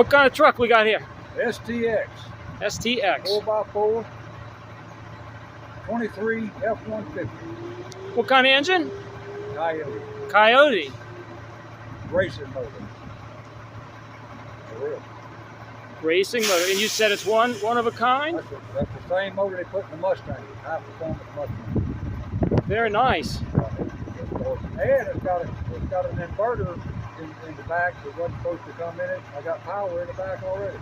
What kind of truck we got here? STX. STX. 4x4. 23 F-150. What kind of engine? Coyote. Coyote. Racing motor. For real. Racing motor. And you said it's one of a kind? That's the same motor they put in the Mustang. High performance Mustang. Very nice. And it's got an inverter in the back that wasn't supposed to come in it. I got power in the back already.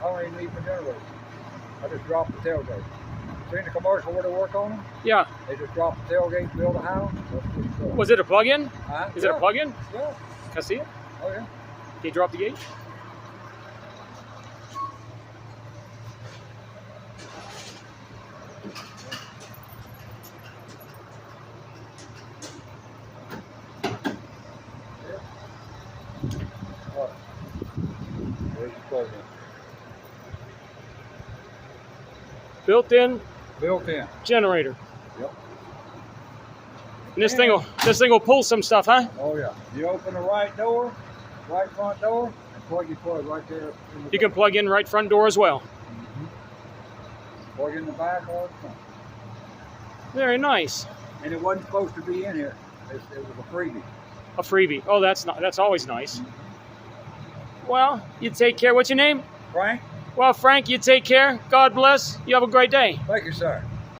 I don't even need my generator. I just dropped the tailgate. Seen the commercial where they work on them? Yeah. They just drop the tailgate to build a house. Was it a plug-in? Is it a plug-in? Yeah. Can I see it? Oh yeah. Can you drop the gate? There's the plug-in. Built-in Built-in. generator. Yep. And this thing will pull some stuff, huh? Oh yeah. You open the right door, right front door, and plug your plug right there. You can plug in right front door as well. Plug in the back or the front. Very nice. And it wasn't supposed to be in here. It was a freebie. A freebie. Oh, that's always nice. Well, you take care. What's your name? Frank? Well, Frank, you take care. God bless. You have a great day. Thank you, sir.